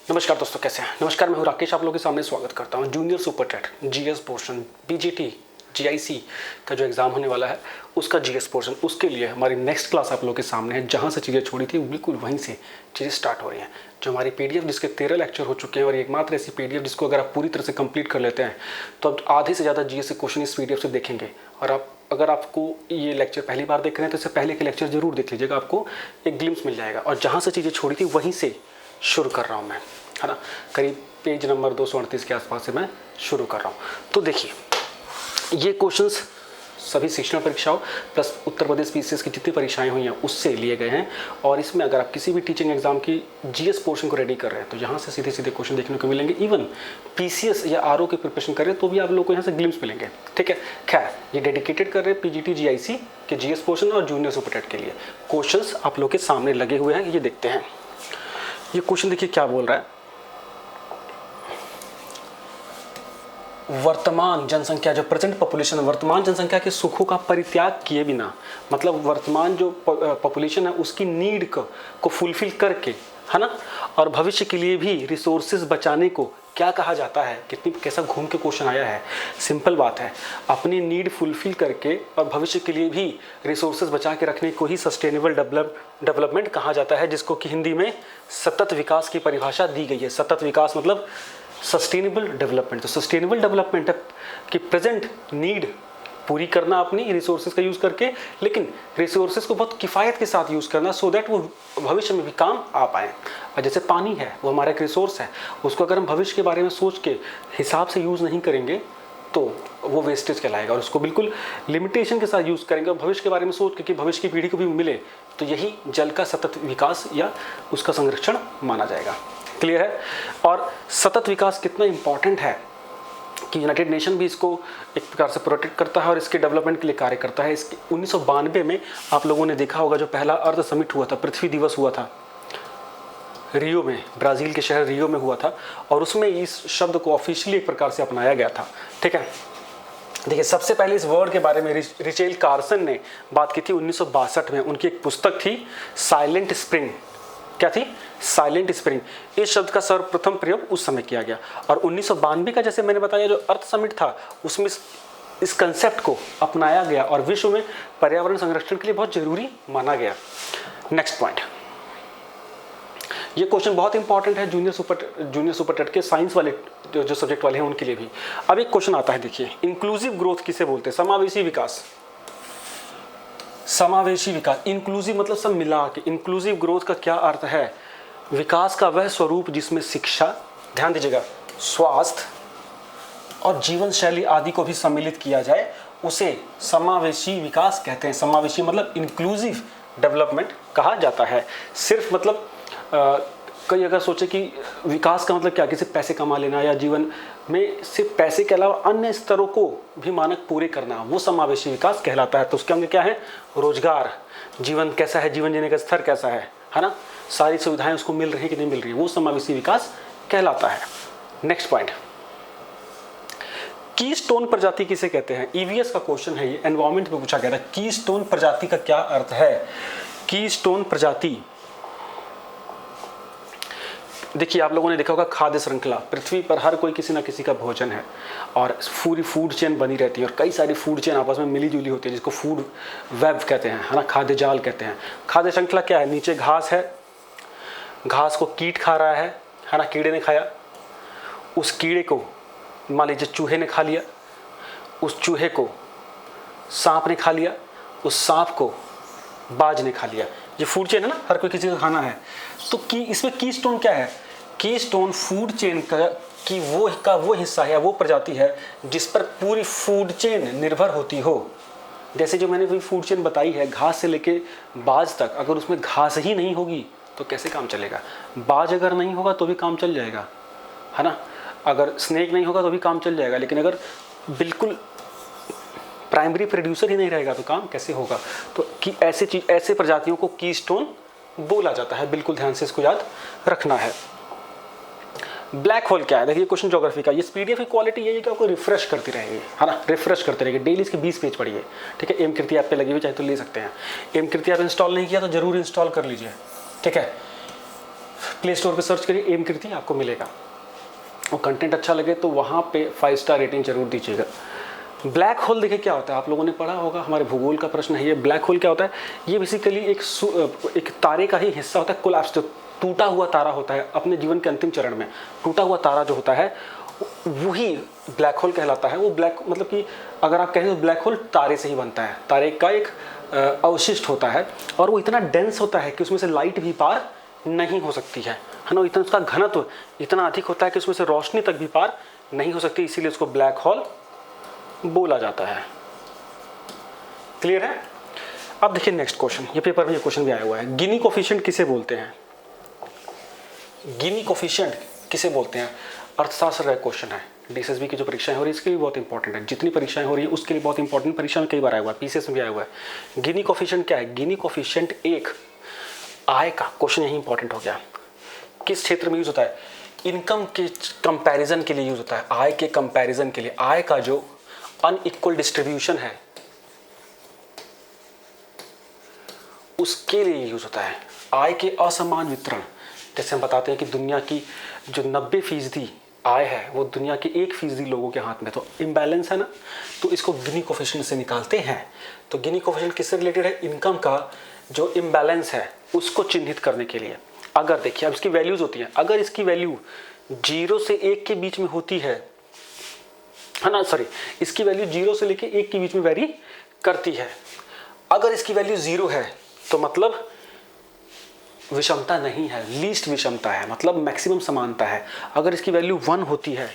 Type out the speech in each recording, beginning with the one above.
नमस्कार दोस्तों, कैसे हैं? नमस्कार, मैं हूं राकेश, आप लोगों के सामने स्वागत करता हूं junior super TET GS portion PGT GIC का जो एग्ज़ाम होने वाला है उसका जीएस पोर्शन। उसके लिए हमारी नेक्स्ट क्लास आप लोगों के सामने है। जहां से चीज़ें छोड़ी थी बिल्कुल वहीं से चीज़ें स्टार्ट हो रही हैं। जो हमारी पीडीएफ जिसके 13 लेक्चर हो चुके हैं और एकमात्र ऐसी पीडीएफ जिसको अगर आप पूरी तरह से कंप्लीट कर लेते हैं तो अब आधे से ज़्यादा जीएस के क्वेश्चन इस पीडीएफ से देखेंगे। और आप अगर आपको ये लेक्चर पहली बार देख रहे हैं तो इससे पहले के लेक्चर जरूर देख लीजिएगा, आपको एक ग्लिम्स मिल जाएगा। और जहाँ से चीज़ें छोड़ी थी वहीं से शुरू कर रहा हूँ मैं, है ना। करीब पेज नंबर 238 के आसपास से मैं शुरू कर रहा हूँ। तो देखिए, ये क्वेश्चंस सभी शिक्षण परीक्षाओं प्लस उत्तर प्रदेश पीसीएस की जितनी परीक्षाएं हुई हैं उससे लिए गए हैं। और इसमें अगर आप किसी भी टीचिंग एग्जाम की जीएस पोर्शन को रेडी कर रहे हैं तो यहाँ से सीधे सीधे क्वेश्चन देखने को मिलेंगे। इवन पीसीएस या आरओ की प्रिपरेशन कर रहे हैं तो भी आप लोगों को यहाँ से ग्लिम्स मिलेंगे। ठीक है, खैर ये डेडिकेटेड कर रहे हैं पीजीटी जीआईसी के जीएस पोर्शन और जूनियर सुपर टेट के लिए। क्वेश्चंस आप लोग के सामने लगे हुए हैं, ये देखते हैं। ये क्वेश्चन देखिए क्या बोल रहा है। वर्तमान जनसंख्या, जो प्रेजेंट पॉपुलेशन है, वर्तमान जनसंख्या के सुखों का परित्याग किए बिना, मतलब वर्तमान जो पॉपुलेशन है उसकी नीड को फुलफिल करके, है ना, और भविष्य के लिए भी रिसोर्सेज बचाने को क्या कहा जाता है। कितनी कैसा घूम के क्वेश्चन आया है। सिंपल बात है, अपनी नीड फुलफिल करके और भविष्य के लिए भी रिसोर्सेज बचा के रखने को ही सस्टेनेबल डेवलपमेंट कहा जाता है, जिसको कि हिंदी में सतत विकास की परिभाषा दी गई है। सतत विकास मतलब सस्टेनेबल डेवलपमेंट। तो सस्टेनेबल डेवलपमेंट की प्रेजेंट नीड पूरी करना अपनी रिसोर्सेज का यूज़ करके, लेकिन रिसोर्सेज को बहुत किफ़ायत के साथ यूज़ करना सो दैट वो भविष्य में भी काम आ पाए। और जैसे पानी है वो हमारा एक रिसोर्स है, उसको अगर हम भविष्य के बारे में सोच के हिसाब से यूज़ नहीं करेंगे तो वो वेस्टेज कहलाएगा। और उसको बिल्कुल लिमिटेशन के साथ यूज़ करेंगे और भविष्य के बारे में सोच के कि भविष्य की पीढ़ी को भी मिले, तो यही जल का सतत विकास या उसका संरक्षण माना जाएगा। क्लियर है। और सतत विकास कितना इंपॉर्टेंट है कि यूनाइटेड नेशन भी इसको एक प्रकार से प्रोटेक्ट करता है और इसके डेवलपमेंट के लिए कार्य करता है। इसके 1992 में आप लोगों ने देखा होगा जो पहला अर्थ समिट हुआ था, पृथ्वी दिवस हुआ था रियो में, ब्राज़ील के शहर रियो में हुआ था, और उसमें इस शब्द को ऑफिशियली एक प्रकार से अपनाया गया था। ठीक है, देखिए सबसे पहले इस वर्ड के बारे में रिचेल कार्सन ने बात की थी 1962 में। उनकी एक पुस्तक थी साइलेंट स्प्रिंग। क्या थी? Silent spring. इस शब्द का सर्वप्रथम प्रयोग उस समय किया गया। और 1992 का, जैसे मैंने बताया, जो अर्थ समिट था उसमें इस कंसेप्ट को अपनाया गया और विश्व में पर्यावरण संरक्षण के लिए बहुत जरूरी माना गया। नेक्स्ट पॉइंट, ये क्वेश्चन बहुत इंपॉर्टेंट है जूनियर सुपर टेट के साइंस वाले जो सब्जेक्ट वाले हैं उनके लिए भी। अब एक क्वेश्चन आता है, देखिए, इंक्लूसिव ग्रोथ किसे बोलते हैं? समावेशी विकास। समावेशी विकास, इंक्लूसिव मतलब सब मिला के। इंक्लूसिव ग्रोथ का क्या अर्थ है? विकास का वह स्वरूप जिसमें शिक्षा, ध्यान दीजिएगा, स्वास्थ्य और जीवन शैली आदि को भी सम्मिलित किया जाए, उसे समावेशी विकास कहते हैं। समावेशी मतलब इंक्लूसिव डेवलपमेंट कहा जाता है। सिर्फ मतलब कई अगर सोचे कि विकास का मतलब क्या, किसी पैसे कमा लेना या जीवन में सिर्फ पैसे के अलावा अन्य स्तरों को भी मानक पूरे करना, वो समावेशी विकास कहलाता है। तो उसके अंदर क्या है? रोजगार, जीवन कैसा है, जीवन जीने का स्तर कैसा है ना, सारी सुविधाएं उसको मिल रही है कि नहीं मिल रही है, वो समावेशी विकास कहलाता है। नेक्स्ट पॉइंट, कीस्टोन प्रजाति किसे कहते हैं? ईवीएस का क्वेश्चन है ये, एनवायरमेंट में पूछा गया था। कीस्टोन प्रजाति का क्या अर्थ है? कीस्टोन प्रजाति, देखिए आप लोगों ने देखा होगा खाद्य श्रृंखला, पृथ्वी पर हर कोई किसी ना किसी का भोजन है और पूरी फूड चेन बनी रहती है और कई सारी फूड चेन आपस में मिली जुली होती है, जिसको फूड वेब कहते हैं, है ना, खाद्य जाल कहते हैं। खाद्य श्रृंखला क्या है? नीचे घास है, घास को कीट खा रहा है ना, कीड़े ने खाया, उस कीड़े को मान लीजिए चूहे ने खा लिया, उस चूहे को सांप ने खा लिया, उस सांप को बाज ने खा लिया। ये फूड चेन है ना, हर कोई किसी का खाना है। तो इसमें कीस्टोन क्या है? कीस्टोन फूड चेन का वो हिस्सा है, वो प्रजाति है जिस पर पूरी फूड चेन निर्भर होती हो। जैसे जो मैंने फूड चेन बताई है, घास से लेके बाज तक, अगर उसमें घास ही नहीं होगी तो कैसे काम चलेगा? बाज अगर नहीं होगा तो भी काम चल जाएगा, है ना, अगर स्नेक नहीं होगा तो भी काम चल जाएगा, लेकिन अगर बिल्कुल प्राइमरी प्रोड्यूसर ही नहीं रहेगा तो काम कैसे होगा? तो कि ऐसे प्रजातियों को कीस्टोन बोला जाता है। बिल्कुल ध्यान से इसको याद रखना है। ब्लैक होल क्या है? देखिए क्वेश्चन ज्योग्राफी का। ये पीडीएफ की क्वालिटी यही है कि आपको रिफ्रेश करती रहेगी, है ना, रिफ्रेश करते रहेगी। डेली इसके 20 पेज पढ़िए। ठीक है, एम कीर्ति ऐप पे लगी हुई, चाहे तो ले सकते हैं। एम कीर्ति ऐप इंस्टॉल नहीं किया तो जरूर इंस्टॉल कर लीजिए। ठीक है, प्ले स्टोर पे सर्च करिए एम कीर्ति, आपको मिलेगा। और कंटेंट अच्छा लगे तो वहाँ पे 5 स्टार रेटिंग जरूर दीजिएगा। ब्लैक होल देखिए क्या होता है, आप लोगों ने पढ़ा होगा, हमारे भूगोल का प्रश्न है ये। ब्लैक होल क्या होता है? ये बेसिकली एक तारे का ही हिस्सा होता है, कोलैप्स, जो टूटा हुआ तारा होता है अपने जीवन के अंतिम चरण में, टूटा हुआ तारा जो होता है वही ब्लैक होल कहलाता है। वो ब्लैक मतलब कि अगर आप कहें तो ब्लैक होल तारे से ही बनता है, तारे का एक अवशिष्ट होता है, और वो इतना डेंस होता है कि उसमें से लाइट भी पार नहीं हो सकती है ना। इतना उसका घनत्व इतना अधिक होता है कि उसमें से रोशनी तक भी पार नहीं हो सकती, इसीलिए उसको ब्लैक होल बोला जाता है। क्लियर है? अब देखिए नेक्स्ट क्वेश्चन, ये पेपर में ये क्वेश्चन भी आया हुआ है, गिनी कोफिशिएंट किसे बोलते हैं? गिनी कोफिशिएंट किसे बोलते हैं? अर्थशास्त्र का क्वेश्चन है, डीएसएसबी की जो परीक्षाएं हो रही है इसके लिए बहुत इंपॉर्टेंट है, जितनी परीक्षाएं हो रही है उसके लिए बहुत इंपॉर्टेंट, परीक्षा में कई बार आया हुआ है, पीसीएस में भी आया हुआ है। गिनी कोफिशिएंट क्या है? गिनी कोफिशिएंट एक आय का, क्वेश्चन यही इंपॉर्टेंट हो गया, किस क्षेत्र में यूज होता है? इनकम के कंपैरिजन के लिए यूज होता है, आय के कंपैरिजन के लिए, आय का जो अनइक्वल डिस्ट्रीब्यूशन है उसके लिए यूज होता है। आय के असमान वितरण, जैसे हम बताते हैं कि दुनिया की जो 90% आय है वो दुनिया के 1% लोगों के हाथ में, तो इम्बैलेंस है ना, तो इसको गिनी कोफिशिएंट से निकालते हैं। तो गिनी कोफिशिएंट किससे रिलेटेड है? इनकम का जो इम्बैलेंस है उसको चिन्हित करने के लिए। अगर देखिए अब इसकी वैल्यूज होती हैं, अगर इसकी वैल्यू 0 से 1 के बीच में होती है ना, सॉरी, इसकी वैल्यू 0 से लेके 1 के बीच में वेरी करती है। अगर इसकी वैल्यू 0 है तो मतलब विषमता नहीं है, लीस्ट विषमता है, मतलब मैक्सिमम समानता है। अगर इसकी वैल्यू 1 होती है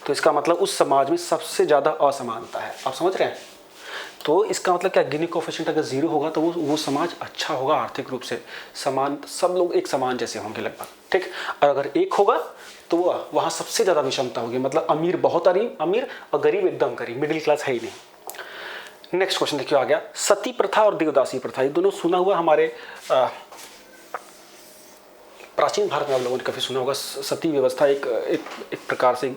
तो इसका मतलब उस समाज में सबसे ज़्यादा असमानता है। आप समझ रहे हैं? तो इसका मतलब क्या, गिनी कोफिशिएंट अगर 0 होगा तो वो समाज अच्छा होगा, आर्थिक रूप से समान, सब लोग एक समान जैसे होंगे लगभग, ठीक। और अगर 1 होगा तो वहाँ सबसे ज़्यादा विषमता होगी, मतलब अमीर बहुत अमीर और गरीब एकदम गरीब, मिडिल क्लास है ही नहीं। नेक्स्ट क्वेश्चन देखिए आ गया, सती प्रथा और देवदासी प्रथा, ये दोनों सुना हुआ हमारे प्राचीन भारत में आप लोगों ने काफ़ी सुना होगा। सती व्यवस्था एक प्रकार से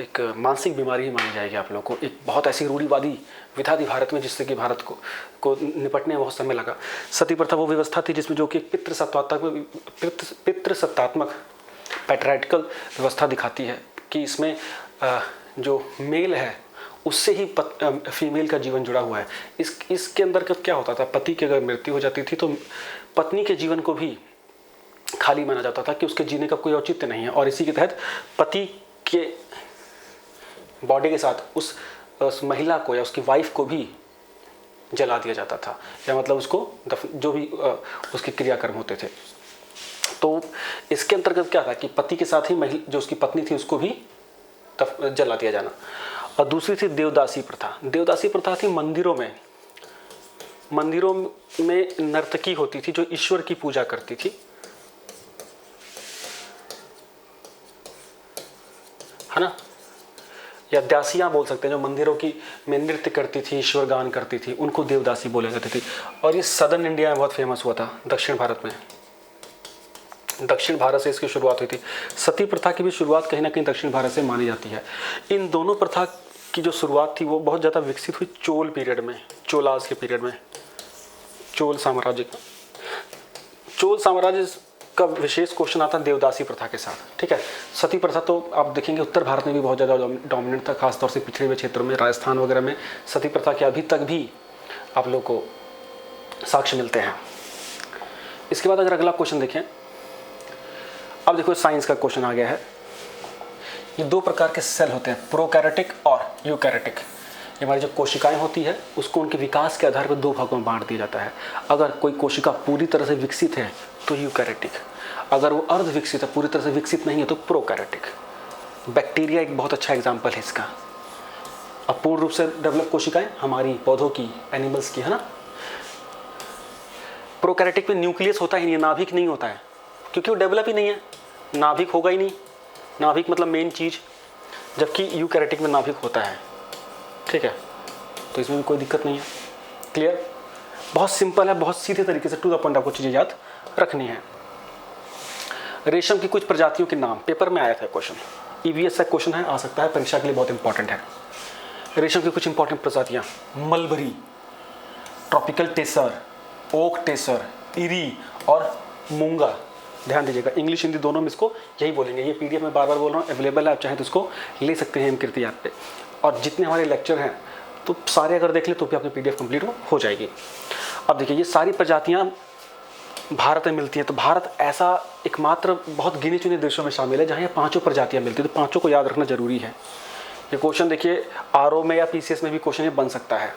एक मानसिक बीमारी ही मानी जाएगी आप लोगों को, एक बहुत ऐसी रूढ़िवादी विधा थी भारत में जिससे कि भारत को निपटने में बहुत समय लगा। सती प्रथा वो व्यवस्था थी जिसमें जो कि पितृसत्तात्मक पैट्रियार्कल व्यवस्था दिखाती है कि इसमें जो मेल है उससे ही फीमेल का जीवन जुड़ा हुआ है। इसके अंदर क्या होता था, पति की अगर मृत्यु हो जाती थी तो पत्नी के जीवन को भी खाली माना जाता था कि उसके जीने का कोई औचित्य नहीं है, और इसी के तहत पति के बॉडी के साथ उस महिला को या उसकी वाइफ को भी जला दिया जाता था, या मतलब उसको जो भी उसके क्रियाकर्म होते थे। तो इसके अंतर्गत क्या था कि पति के साथ ही जो उसकी पत्नी थी उसको भी जला दिया जाना। और दूसरी थी देवदासी प्रथा। देवदासी प्रथा थी मंदिरों में नर्तकी होती थी जो ईश्वर की पूजा करती थी, है ना, या दासियां बोल सकते हैं, जो मंदिरों में नृत्य करती थी, ईश्वर गान करती थी, उनको देवदासी बोले जाते थे। और ये सदर्न इंडिया में बहुत फेमस हुआ था, दक्षिण भारत में, दक्षिण भारत से इसकी शुरुआत हुई थी। सती प्रथा की भी शुरुआत कहीं ना कहीं दक्षिण भारत से मानी जाती है। इन दोनों प्रथा की जो शुरुआत थी वो बहुत ज़्यादा विकसित हुई चोल पीरियड में, चोलास के पीरियड में, चोल साम्राज्य का विशेष क्वेश्चन आता है देवदासी प्रथा के साथ, ठीक है। सती प्रथा तो आप देखेंगे उत्तर भारत में भी बहुत ज़्यादा डोमिनेंट था, खासतौर से पिछड़े हुए क्षेत्रों में, राजस्थान वगैरह में सती प्रथा के अभी तक भी आप लोग को साक्ष्य मिलते हैं। इसके बाद अगर अगला क्वेश्चन देखें, अब देखो साइंस का क्वेश्चन आ गया है। ये 2 प्रकार के सेल होते हैं, प्रोकैरियोटिक और यूकैरियोटिक। ये हमारी जो कोशिकाएं होती है उसको उनके विकास के आधार पर 2 भागों में बांट दिया जाता है। अगर कोई कोशिका पूरी तरह से विकसित है तो यूकैरियोटिक, अगर वो अर्ध विकसित है, पूरी तरह से विकसित नहीं है तो प्रोकैरियोटिक। बैक्टीरिया एक बहुत अच्छा एग्जाम्पल है इसका। अब पूर्ण रूप से डेवलप कोशिकाएं हमारी पौधों की, एनिमल्स की, है ना। प्रोकैरियोटिक में न्यूक्लियस होता ही नहीं है, नाभिक नहीं होता है, क्योंकि वो डेवलप ही नहीं है, नाभिक होगा ही नहीं, नाभिक मतलब मेन चीज, जबकि यूकैरियोटिक में नाभिक होता है, ठीक है। तो इसमें भी कोई दिक्कत नहीं है। क्लियर? बहुत सिंपल है, बहुत सीधे तरीके से टू द पॉइंट आपको चीजें याद रखनी है। रेशम की कुछ प्रजातियों के नाम, पेपर में आया था क्वेश्चन, ईवीएस का क्वेश्चन है, आ सकता है, परीक्षा के लिए बहुत इंपॉर्टेंट है। रेशम की कुछ इंपॉर्टेंट प्रजातियां, mulberry, tropical tasar, okay tasar, eri और मूंगा। ध्यान दीजिएगा, इंग्लिश हिंदी दोनों में इसको यही बोलेंगे। ये पीडीएफ में बार बार बोल रहा हूँ, अवेलेबल है, आप चाहें तो इसको ले सकते हैं कीर्ति ऐप पे। और जितने हमारे लेक्चर हैं तो सारे अगर देख ले तो भी आपकी पीडीएफ कंप्लीट हो जाएगी। अब देखिए, ये सारी प्रजातियाँ भारत में मिलती हैं। तो भारत ऐसा एकमात्र बहुत गिने चुने देशों में शामिल है जहाँ ये 5 प्रजातियाँ मिलती हैं। तो 5 को याद रखना जरूरी है। ये क्वेश्चन देखिए आरओ में या पीसीएस में भी क्वेश्चन ये बन सकता है।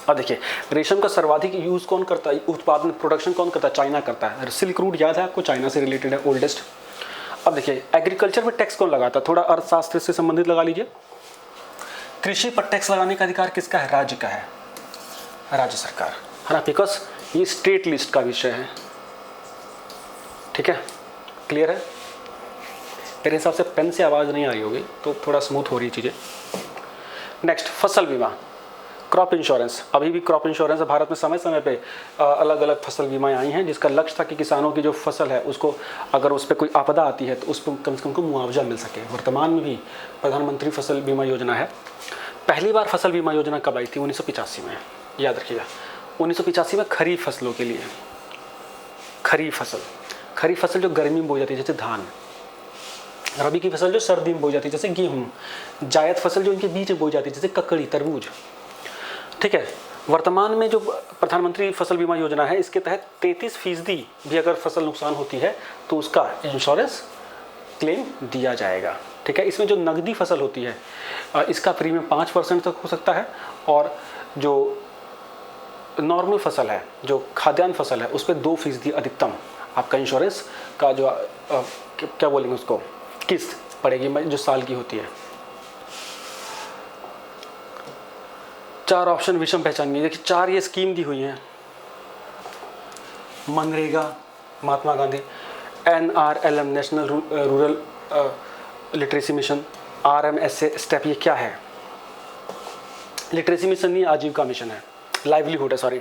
अब देखिए, रेशम का सर्वाधिक यूज कौन करता है, उत्पादन प्रोडक्शन कौन करता है, चाइना करता है। सिल्क रूट याद है आपको, चाइना से रिलेटेड है, ओल्डेस्ट। अब देखिए, एग्रीकल्चर में टैक्स कौन लगाता है, थोड़ा अर्थशास्त्र से संबंधित लगा लीजिए। कृषि पर टैक्स लगाने का अधिकार किसका है, राज्य का है, राज्य सरकार, है ना, बिकॉज ये स्टेट लिस्ट का विषय है। ठीक है, क्लियर है। मेरे हिसाब से पेन से आवाज़ नहीं आ रही होगी तो थोड़ा स्मूथ हो रही चीज़ें। नेक्स्ट, फसल बीमा, क्रॉप इंश्योरेंस। अभी भी क्रॉप इंश्योरेंस भारत में समय समय पे अलग अलग फसल बीमाएँ आई हैं, जिसका लक्ष्य था कि किसानों की जो फसल है उसको अगर उस पर कोई आपदा आती है तो उस पर कम से कम उनको मुआवजा मिल सके। वर्तमान में भी प्रधानमंत्री फसल बीमा योजना है। पहली बार फसल बीमा योजना कब आई थी, 1985 में, याद रखिएगा। 1985 में खरीफ फसलों के लिए, खरीफ फसल जो गर्मी में बोई जाती है जैसे धान, रबी की फसल जो सर्दी में बोई जाती है जैसे गेहूँ, जायद फसल जो इनके बीच में बोई जाती है जैसे ककड़ी, तरबूज। ठीक है, वर्तमान में जो प्रधानमंत्री फसल बीमा योजना है इसके तहत 33% भी अगर फसल नुकसान होती है तो उसका इंश्योरेंस क्लेम दिया जाएगा। ठीक है, इसमें जो नकदी फसल होती है इसका प्रीमियम 5% तक हो सकता है, और जो नॉर्मल फसल है, जो खाद्यान्न फसल है, उस पर 2% अधिकतम आपका इंश्योरेंस का जो क्या बोलेंगे उसको, किस्त पड़ेगी जो साल की होती है। 4 ऑप्शन विषम पहचानिए। देखिए 4 ये स्कीम दी हुई हैं, MNREGA Mahatma Gandhi, NRLM national rural literacy mission, RMSA step, ये क्या है, लिटरेसी मिशन नहीं, आजीविका मिशन है, लाइवलीहुड है, sorry,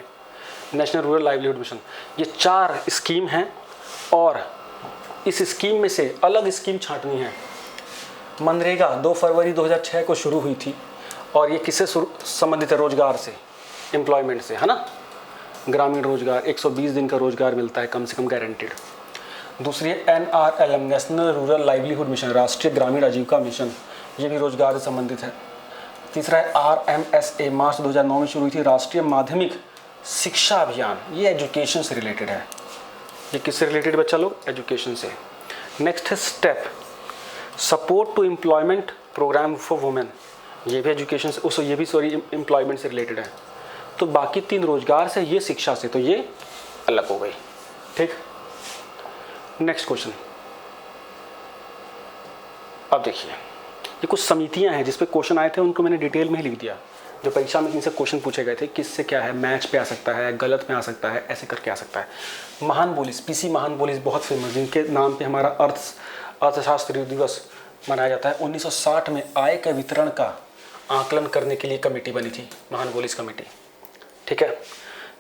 national rural livelihood mission. ये 4 स्कीम हैं और इस स्कीम में से अलग स्कीम छांटनी है। मनरेगा 2 फरवरी 2006 को शुरू हुई थी और ये किससे संबंधित है, रोजगार से, एम्प्लॉयमेंट से, है ना, ग्रामीण रोजगार, 120 दिन का रोजगार मिलता है कम से कम गारंटीड। दूसरी है NRLM national rural livelihood mission, राष्ट्रीय ग्रामीण आजीविका मिशन, ये भी रोजगार से संबंधित है। तीसरा है RMSA, मार्च 2009 में शुरू हुई थी, राष्ट्रीय माध्यमिक शिक्षा अभियान, ये एजुकेशन से रिलेटेड है। ये किससे रिलेटेड बच्चा लोग, एजुकेशन से। नेक्स्ट है step, support to employment programme for women, ये भी एजुकेशन से, ये भी सॉरी एम्प्लॉयमेंट से रिलेटेड है। तो बाकी 3 रोजगार से, ये शिक्षा से, तो ये अलग हो गई। ठीक, नेक्स्ट क्वेश्चन। अब देखिए, ये कुछ समितियां हैं जिस पे क्वेश्चन आए थे, उनको मैंने डिटेल में ही लिख दिया। जो परीक्षा में इनसे क्वेश्चन पूछे गए थे, किससे क्या है, मैच पे आ सकता है, गलत में आ सकता है, ऐसे करके आ सकता है। महान बोलिस, PC महान बोलिस बहुत फेमस, जिनके नाम पे हमारा अर्थशास्त्र दिवस मनाया जाता है। 1960 में आय के वितरण का आकलन करने के लिए कमेटी बनी थी, महान बोलिस कमेटी। ठीक है,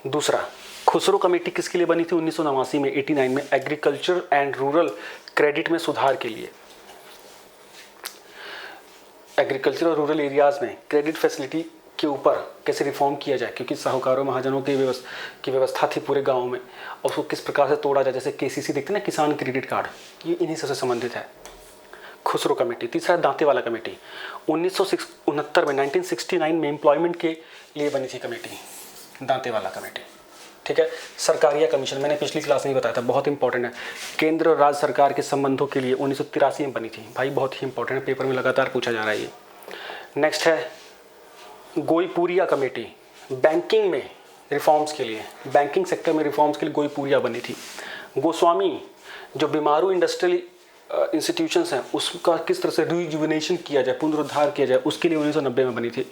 दूसरा खुसरो कमेटी किसके लिए बनी थी, 1989 में, 89 में, एग्रीकल्चर एंड रूरल क्रेडिट में सुधार के लिए। एग्रीकल्चर और रूरल एरियाज में क्रेडिट फैसिलिटी के ऊपर कैसे रिफॉर्म किया जाए, क्योंकि साहूकारों महाजनों की व्यवस्था थी पूरे गाँव में, और उसको किस प्रकार से तोड़ा जाए, जैसे KCC देखते हैं ना, किसान क्रेडिट कार्ड, ये इन्हीं से संबंधित है, खुसरो कमेटी। तीसरा दांतेवाला कमेटी, 1969 में, 1969 में एम्प्लॉयमेंट के लिए बनी थी कमेटी, दांतेवाला कमेटी। ठीक है, सरकारिया कमीशन, मैंने पिछली क्लास में ही बताया था, बहुत इंपॉर्टेंट है, केंद्र और राज्य सरकार के संबंधों के लिए 1983 में बनी थी, भाई बहुत ही इंपॉर्टेंट है, पेपर में लगातार पूछा जा रहा है ये। नेक्स्ट है गोईपुरिया कमेटी, बैंकिंग में रिफॉर्म्स के लिए, बैंकिंग सेक्टर में रिफॉर्म्स के लिए गोईपुरिया बनी थी। गोस्वामी, जो बीमारू इंडस्ट्रियल इंस्टीट्यूशंस हैं उसका किस तरह से रिजुविनेशन किया जाए, पुनरुद्धार किया जाए, उसके लिए 1990 में बनी थी।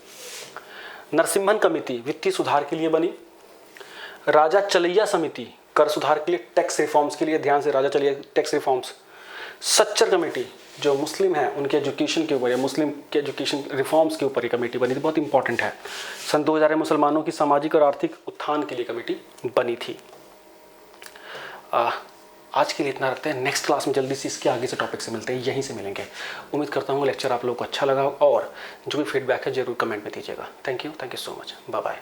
नरसिम्हन कमेटी वित्तीय सुधार के लिए बनी। राजा चलैया समिति कर सुधार के लिए, टैक्स रिफॉर्म्स के लिए, ध्यान से, राजा चलैया टैक्स रिफॉर्म्स। सच्चर कमेटी जो मुस्लिम है उनके एजुकेशन के ऊपर या मुस्लिम के एजुकेशन रिफॉर्म्स के ऊपर ये कमेटी बनी थी, बहुत इंपॉर्टेंट है। सन 2000 में मुसलमानों की सामाजिक और आर्थिक उत्थान के लिए कमेटी बनी थी। आज के लिए इतना रखते हैं, नेक्स्ट क्लास में जल्दी से इसके आगे से टॉपिक से मिलते हैं, यहीं से मिलेंगे। उम्मीद करता हूँ लेक्चर आप लोगों को अच्छा लगा, और जो भी फीडबैक है जरूर कमेंट में दीजिएगा। Thank you so much, bye bye.